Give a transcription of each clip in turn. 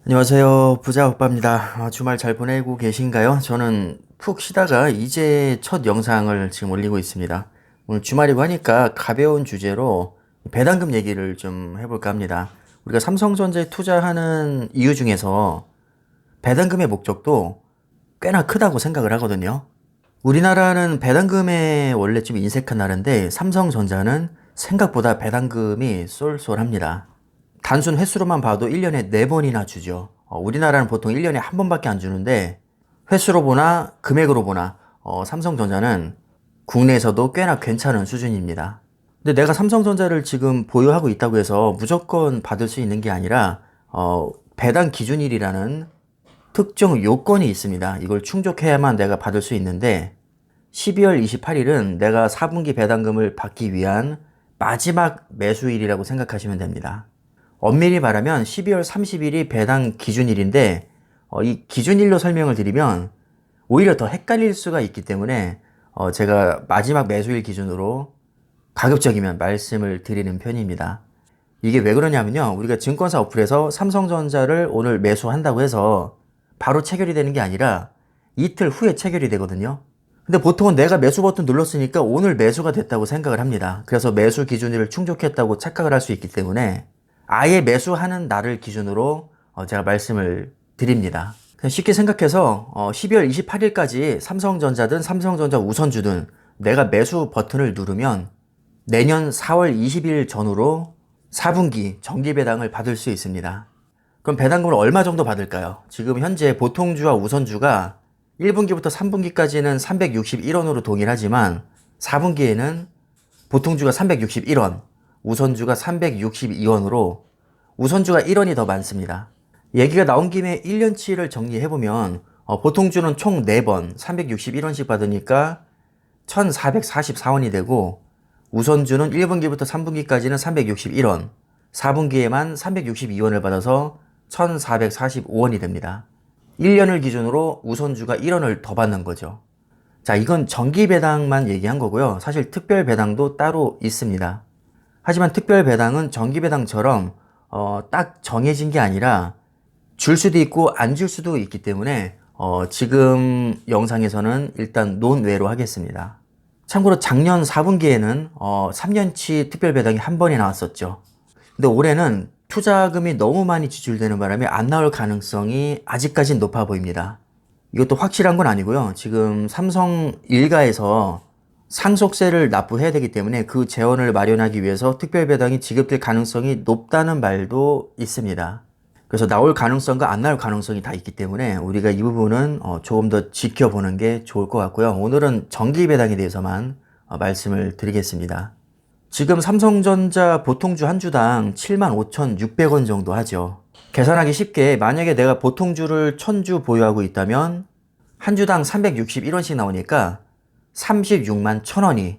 안녕하세요. 부자 오빠입니다. 주말 잘 보내고 계신가요? 저는 푹 쉬다가 이제 첫 영상을 지금 올리고 있습니다. 오늘 주말이고 하니까 가벼운 주제로 배당금 얘기를 좀 해볼까 합니다. 우리가 삼성전자에 투자하는 이유 중에서 배당금의 목적도 꽤나 크다고 생각을 하거든요. 우리나라는 배당금에 원래 좀 인색한 나라인데 삼성전자는 생각보다 배당금이 쏠쏠합니다. 단순 횟수로만 봐도 1년에 4번이나 주죠. 우리나라는 보통 1년에 한 번밖에 안 주는데 횟수로 보나 금액으로 보나 삼성전자는 국내에서도 꽤나 괜찮은 수준입니다. 근데 내가 삼성전자를 지금 보유하고 있다고 해서 무조건 받을 수 있는 게 아니라 배당 기준일이라는 특정 요건이 있습니다. 이걸 충족해야만 내가 받을 수 있는데 12월 28일은 내가 4분기 배당금을 받기 위한 마지막 매수일이라고 생각하시면 됩니다. 엄밀히 말하면 12월 30일이 배당 기준일인데 이 기준일로 설명을 드리면 오히려 더 헷갈릴 수가 있기 때문에 제가 마지막 매수일 기준으로 가급적이면 말씀을 드리는 편입니다. 이게 왜 그러냐면요. 우리가 증권사 어플에서 삼성전자를 오늘 매수한다고 해서 바로 체결이 되는 게 아니라 이틀 후에 체결이 되거든요. 근데 보통은 내가 매수 버튼 눌렀으니까 오늘 매수가 됐다고 생각을 합니다. 그래서 매수 기준일을 충족했다고 착각을 할 수 있기 때문에 아예 매수하는 날을 기준으로 제가 말씀을 드립니다. 그냥 쉽게 생각해서 12월 28일까지 삼성전자든 삼성전자 우선주든 내가 매수 버튼을 누르면 내년 4월 20일 전후로 4분기 정기 배당을 받을 수 있습니다. 그럼 배당금을 얼마 정도 받을까요? 지금 현재 보통주와 우선주가 1분기부터 3분기까지는 361원으로 동일하지만 4분기에는 보통주가 361원, 우선주가 362원으로 우선주가 1원이 더 많습니다. 얘기가 나온 김에 1년치를 정리해보면 보통주는 총 4번 361원씩 받으니까 1444원이 되고 우선주는 1분기부터 3분기까지는 361원, 4분기에만 362원을 받아서 1445원이 됩니다. 1년을 기준으로 우선주가 1원을 더 받는 거죠. 자, 이건 정기 배당만 얘기한 거고요. 사실 특별 배당도 따로 있습니다. 하지만 특별 배당은 정기 배당처럼 딱 정해진 게 아니라 줄 수도 있고 안 줄 수도 있기 때문에 지금 영상에서는 일단 논외로 하겠습니다. 참고로 작년 4분기에는 3년치 특별 배당이 한 번이 나왔었죠. 근데 올해는 투자금이 너무 많이 지출되는 바람에 안 나올 가능성이 아직까진 높아 보입니다. 이것도 확실한 건 아니고요. 지금 삼성 일가에서 상속세를 납부해야 되기 때문에 그 재원을 마련하기 위해서 특별배당이 지급될 가능성이 높다는 말도 있습니다. 그래서 나올 가능성과 안 나올 가능성이 다 있기 때문에 우리가 이 부분은 조금 더 지켜보는 게 좋을 것 같고요. 오늘은 정기배당에 대해서만 말씀을 드리겠습니다. 지금 삼성전자 보통주 한 주당 75,600원 정도 하죠. 계산하기 쉽게 만약에 내가 보통주를 1000주 보유하고 있다면 한 주당 361원씩 나오니까 36만 1000원이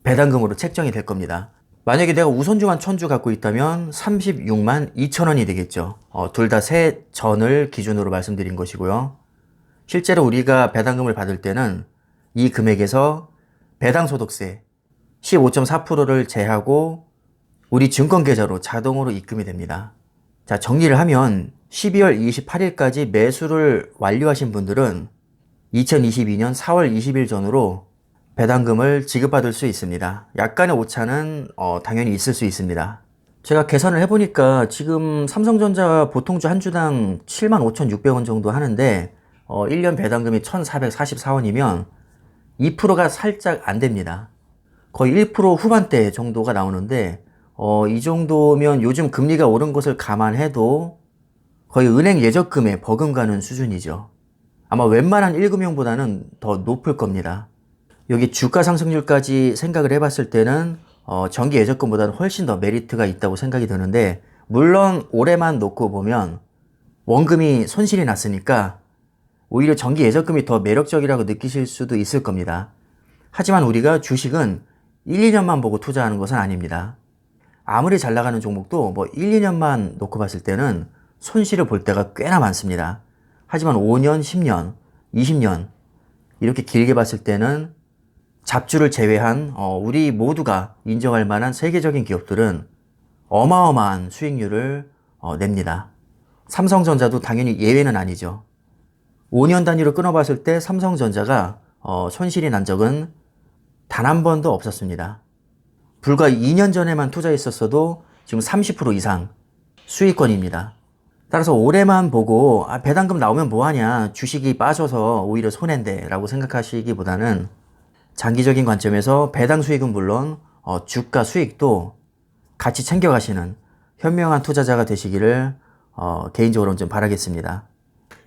배당금으로 책정이 될 겁니다. 만약에 내가 우선주만 1000주 갖고 있다면 36만 2000원이 되겠죠. 둘 다 세 전을 기준으로 말씀드린 것이고요. 실제로 우리가 배당금을 받을 때는 이 금액에서 배당소득세 15.4%를 제하고 우리 증권계좌로 자동으로 입금이 됩니다. 자, 정리를 하면 12월 28일까지 매수를 완료하신 분들은 2022년 4월 20일 전후로 배당금을 지급받을 수 있습니다. 약간의 오차는 당연히 있을 수 있습니다. 제가 계산을 해보니까 지금 삼성전자 보통주 한 주당 75,600원 정도 하는데 1년 배당금이 1,444원이면 2%가 살짝 안 됩니다. 거의 1% 후반대 정도가 나오는데 이 정도면 요즘 금리가 오른 것을 감안해도 거의 은행 예적금에 버금가는 수준이죠. 아마 웬만한 1금융보다는 더 높을 겁니다. 여기 주가 상승률까지 생각을 해봤을 때는 정기 예적금보다는 훨씬 더 메리트가 있다고 생각이 드는데 물론 올해만 놓고 보면 원금이 손실이 났으니까 오히려 정기 예적금이 더 매력적이라고 느끼실 수도 있을 겁니다. 하지만 우리가 주식은 1, 2년만 보고 투자하는 것은 아닙니다. 아무리 잘 나가는 종목도 1, 2년만 놓고 봤을 때는 손실을 볼 때가 꽤나 많습니다. 하지만 5년, 10년, 20년 이렇게 길게 봤을 때는 잡주를 제외한 우리 모두가 인정할 만한 세계적인 기업들은 어마어마한 수익률을 냅니다. 삼성전자도 당연히 예외는 아니죠. 5년 단위로 끊어봤을 때 삼성전자가 손실이 난 적은 단 한 번도 없었습니다. 불과 2년 전에만 투자했었어도 지금 30% 이상 수익권입니다. 따라서 올해만 보고 배당금 나오면 뭐하냐, 주식이 빠져서 오히려 손해인데 라고 생각하시기보다는 장기적인 관점에서 배당 수익은 물론 주가 수익도 같이 챙겨가시는 현명한 투자자가 되시기를 개인적으로는 좀 바라겠습니다.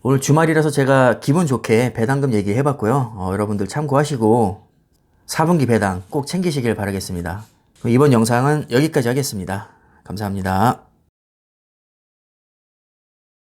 오늘 주말이라서 제가 기분 좋게 배당금 얘기해봤고요. 여러분들 참고하시고 4분기 배당 꼭 챙기시길 바라겠습니다. 이번 영상은 여기까지 하겠습니다. 감사합니다.